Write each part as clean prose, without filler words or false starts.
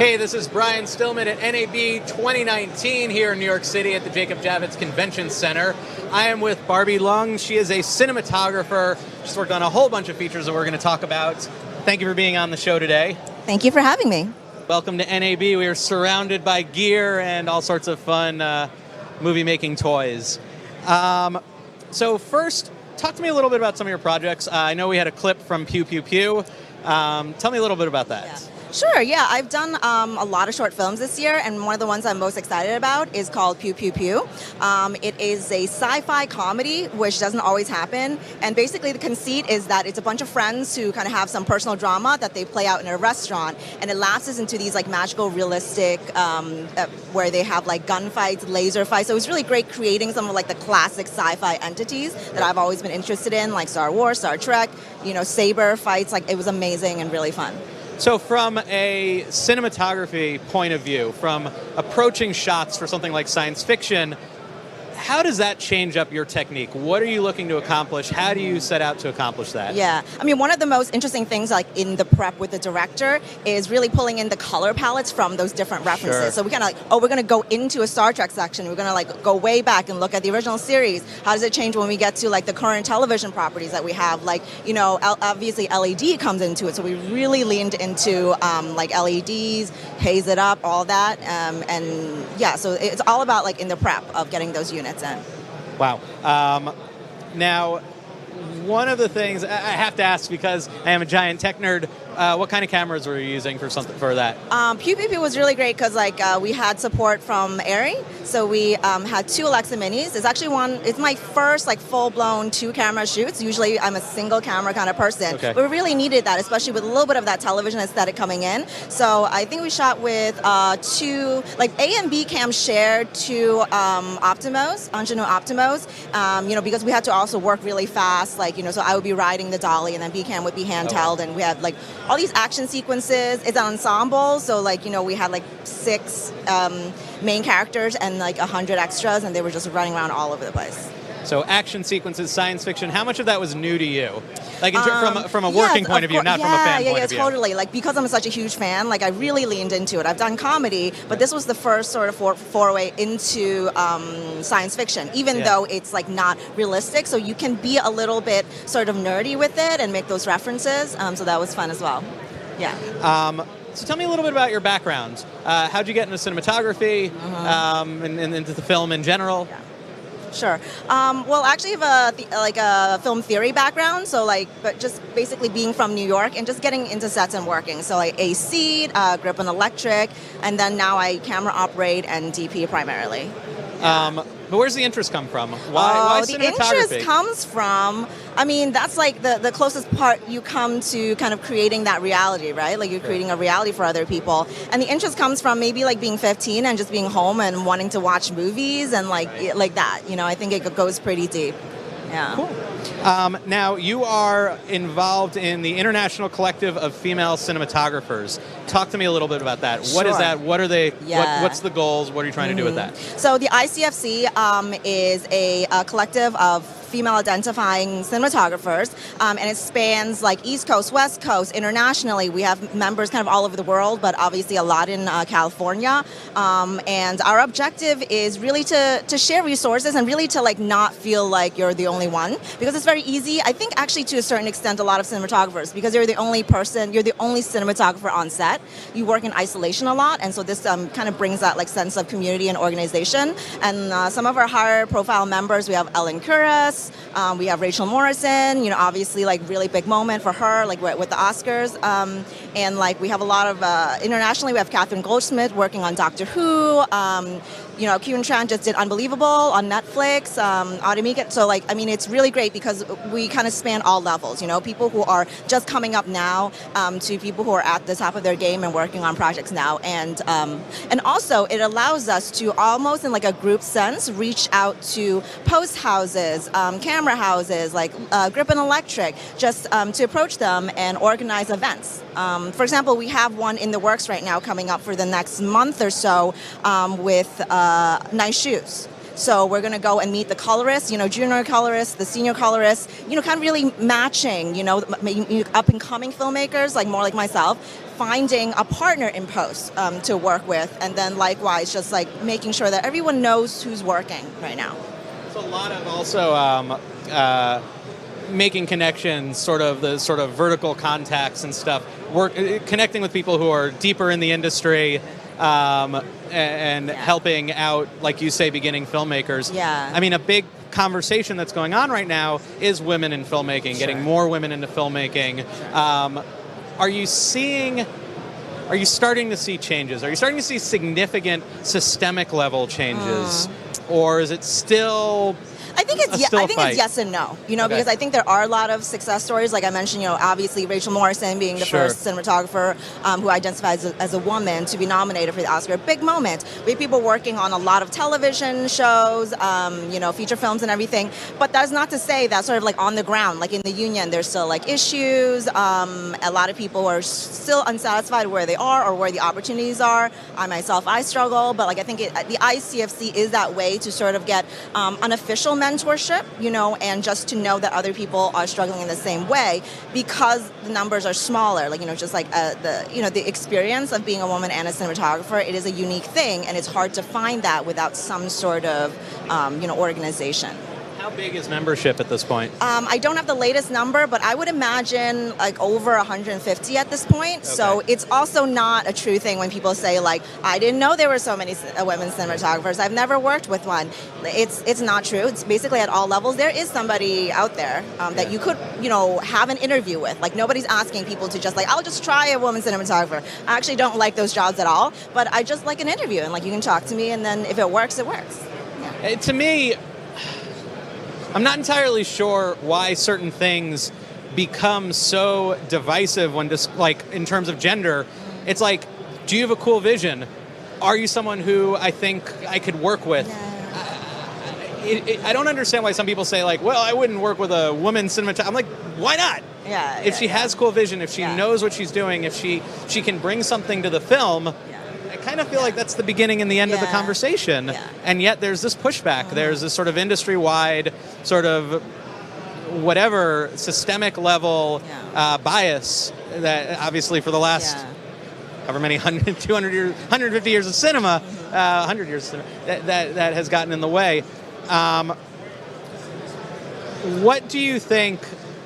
Hey, this is Brian Stillman at NAB 2019 here in New York City at the Jacob Javits Convention Center. I am with Barbie Leung. She is a cinematographer. She's worked on a whole bunch of features that we're going to talk about. Thank you for being on the show today. Thank you for having me. Welcome to NAB. We are surrounded by gear and all sorts of fun movie-making toys. So first, talk to me a little bit about some of your projects. I know we had a clip from Pew Pew Pew. Tell me a little bit about that. Yeah. Sure, yeah. I've done a lot of short films this year, and one of the ones I'm most excited about is called Pew Pew Pew. It is a sci-fi comedy, which doesn't always happen, and basically the conceit is that it's a bunch of friends who kind of have some personal drama that they play out in a restaurant, and it lapses into these like magical, realistic, where they have like gunfights, laser fights. So it was really great creating some of like the classic sci-fi entities that I've always been interested in, like Star Wars, Star Trek, saber fights. Like, it was amazing and really fun. So from a cinematography point of view, from approaching shots for something like science fiction, how does that change up your technique? What are you looking to accomplish? How do you set out to accomplish that? Yeah, I mean, one of the most interesting things like in the prep with the director is really pulling in the color palettes from those different references. Sure. So we kind of like, we're going to go into a Star Trek section. We're going to like go way back and look at the original series. How does it change when we get to like the current television properties that we have? Like, obviously LED comes into it. So we really leaned into like LEDs, haze it up, all that. And yeah, so it's all about like in the prep of getting those units in. Wow. Now, one of the things I have to ask, because I am a giant tech nerd, what kind of cameras were you using for that? Pew Pew Pew was really great because we had support from Arri, so we had two Alexa Minis. It's actually it's my first like full-blown two-camera shoots. Usually I'm a single camera kind of person, okay. But we really needed that, especially with a little bit of that television aesthetic coming in. So I think we shot with two, like A and B cam shared two Optimos, Angenieux Optimos, because we had to also work really fast, so I would be riding the dolly and then B cam would be handheld, and we had like all these action sequences. It's an ensemble, so we had like 6 main characters and like 100 extras, and they were just running around all over the place. So action sequences, science fiction, how much of that was new to you? Like from a working point of view, not from a fan point of view. Yeah, totally. Like, because I'm such a huge fan, like I really leaned into it. I've done comedy, but this was the first sort of foray into science fiction, even though it's like not realistic. So you can be a little bit sort of nerdy with it and make those references. So that was fun as well. Yeah. So tell me a little bit about your background. How'd you get into cinematography and into the film in general? Yeah. Sure. Well, actually, I have a film theory background. So but just basically being from New York and just getting into sets and working. So I AC, grip on electric, and then now I camera operate and DP primarily. Yeah. But where's the interest come from? Why the cinematography? interest comes from, that's like the closest part you come to kind of creating that reality, right? Like you're creating a reality for other people. And the interest comes from maybe like being 15 and just being home and wanting to watch movies and like that. I think it goes pretty deep. Yeah. Cool. Now, you are involved in the International Collective of Female Cinematographers. Talk to me a little bit about that. What is that? What are they? Yeah. What's the goals? What are you trying to do with that? So the ICFC is a collective of female-identifying cinematographers, and it spans like East Coast, West Coast, internationally. We have members kind of all over the world, but obviously a lot in California. And our objective is really to share resources and really to not feel like you're the only one, because it's very easy. I think actually to a certain extent, a lot of cinematographers, because you're the only person, you're the only cinematographer on set. You work in isolation a lot, and so this kind of brings that sense of community and organization. And some of our higher profile members, we have Ellen Kuras, we have Rachel Morrison, obviously really big moment for her, with the Oscars. And we have a lot of, internationally, we have Catherine Goldschmidt working on Doctor Who. Kieran Tran just did Unbelievable on Netflix, Automika. So it's really great because we kind of span all levels, people who are just coming up now to people who are at the top of their game and working on projects now. And also it allows us to almost in a group sense reach out to post houses, camera houses, Grip and Electric, just to approach them and organize events. For example, we have one in the works right now coming up for the next month or so with Nice Shoes. So we're going to go and meet the colorists, junior colorists, the senior colorists, kind of really matching, up and coming filmmakers, more like myself, finding a partner in post to work with, and then likewise just like making sure that everyone knows who's working right now. It's a lot of also making connections, sort of the sort of vertical contacts and stuff, connecting with people who are deeper in the industry, and helping out, like you say, beginning filmmakers. Yeah. I mean, a big conversation that's going on right now is women in filmmaking, getting more women into filmmaking. Are you starting to see changes? Are you starting to see significant systemic level changes? Or is it still... I think it's yes and no, because I think there are a lot of success stories. Like I mentioned, obviously Rachel Morrison being the first cinematographer who identifies as a woman to be nominated for the Oscar. Big moment. We have people working on a lot of television shows, feature films and everything. But that's not to say that sort of like on the ground, like in the union, there's still like issues. A lot of people are still unsatisfied where they are or where the opportunities are. I struggle, but like I think the ICFC is that way to sort of get unofficial mentorship, and just to know that other people are struggling in the same way, because the numbers are smaller. Like, just like the experience of being a woman and a cinematographer, it is a unique thing, and it's hard to find that without some sort of, organization. How big is membership at this point? I don't have the latest number, but I would imagine like over 150 at this point. Okay. So it's also not a true thing when people say like, I didn't know there were so many women cinematographers. I've never worked with one. It's not true. It's basically at all levels. There is somebody out there that you could, have an interview with. Like nobody's asking people to just like, I'll just try a woman cinematographer. I actually don't like those jobs at all, but I just like an interview, and like you can talk to me, and then if it works, it works. Yeah. To me, I'm not entirely sure why certain things become so divisive when just like in terms of gender. It's like, do you have a cool vision? Are you someone who I think I could work with? I don't understand why some people say like, well, I wouldn't work with a woman cinematographer. I'm like, why not? If she has cool vision, if she knows what she's doing, if she can bring something to the film, I kind of feel like that's the beginning and the end of the conversation. And yet there's this pushback. There's this sort of industry-wide sort of whatever systemic level bias that obviously for the last however many 100, 200 years, 150 years of cinema, 100 years of cinema, that has gotten in the way. What do you think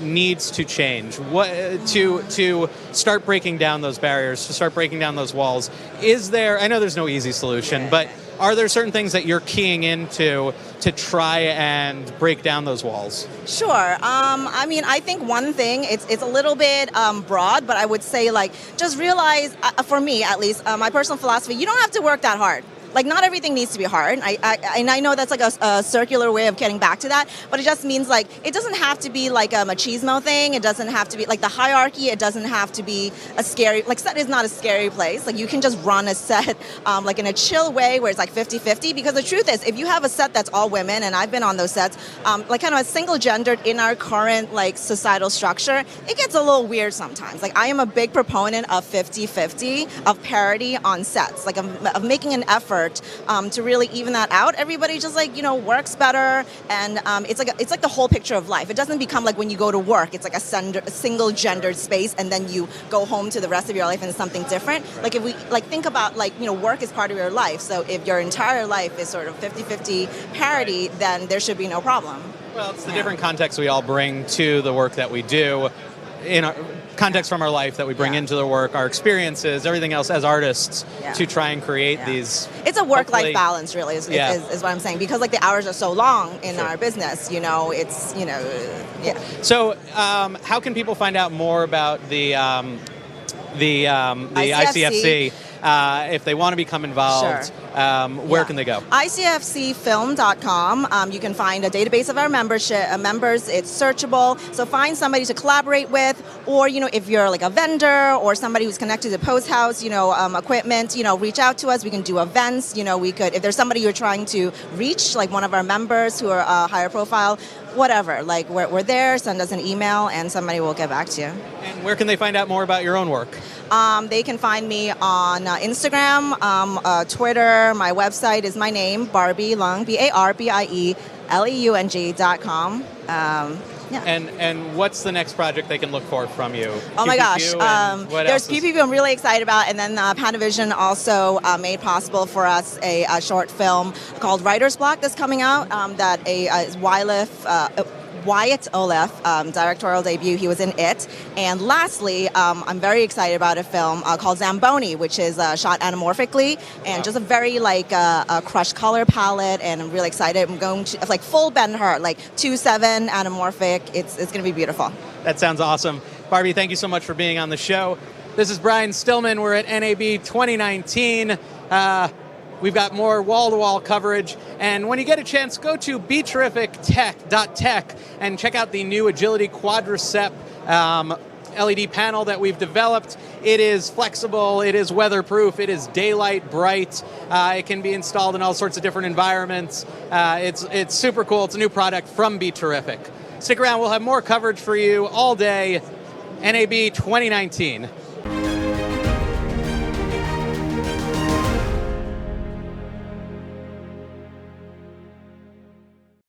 needs to change? What to start breaking down those barriers, to start breaking down those walls? Is there? I know there's no easy solution, but are there certain things that you're keying into to try and break down those walls? Sure. I think one thing, it's a little bit broad, but I would say like just realize, for me at least, my personal philosophy, you don't have to work that hard. Like, not everything needs to be hard. And I know that's like a circular way of getting back to that, but it just means like, it doesn't have to be like a machismo thing. It doesn't have to be like the hierarchy. It doesn't have to be a scary, like set is not a scary place. Like you can just run a set like in a chill way where it's like 50-50, because the truth is if you have a set that's all women, and I've been on those sets, like kind of a single gendered in our current like societal structure, it gets a little weird sometimes. Like I am a big proponent of 50-50, of parity on sets, like of making an effort to really even that out. Everybody just like works better, and it's like the whole picture of life. It doesn't become like when you go to work, it's like a single gendered space, and then you go home to the rest of your life and it's something different. Like if we like think about like work is part of your life. So if your entire life is sort of 50-50 parity, then there should be no problem. Well, it's the different context we all bring to the work that we do. In our context from our life that we bring into the work, our experiences, everything else as artists to try and create these. It's a work-life balance, really, is what I'm saying, because like the hours are so long in our business. It's So, how can people find out more about the ICFC? If they want to become involved, where can they go? ICFCfilm.com. You can find a database of our members. It's searchable. So find somebody to collaborate with, or if you're like a vendor or somebody who's connected to Post House, equipment, reach out to us. We can do events. We could, if there's somebody you're trying to reach, like one of our members who are higher profile, whatever. Like we're there. Send us an email, and somebody will get back to you. And where can they find out more about your own work? They can find me on Instagram, Twitter. My website is my name, Barbie Leung, BarbieLeung.com. Yeah. And what's the next project they can look for from you? Oh my gosh. PPQ and what There's else is- PPP I'm really excited about, and then Panavision also made possible for us a short film called Writer's Block that's coming out that is Wyatt Olaf, directorial debut. He was in it. And lastly, I'm very excited about a film called Zamboni, which is shot anamorphically and just a very a crushed color palette. And I'm really excited. I'm going to full Ben-Hur, 2:7 anamorphic. It's going to be beautiful. That sounds awesome. Barbie, thank you so much for being on the show. This is Brian Stillman. We're at NAB 2019. We've got more wall-to-wall coverage. And when you get a chance, go to BeTerrific.tech and check out the new Agility Quadricep LED panel that we've developed. It is flexible, it is weatherproof, it is daylight bright. It can be installed in all sorts of different environments. It's super cool. It's a new product from BeTerrific. Stick around, we'll have more coverage for you all day. NAB 2019.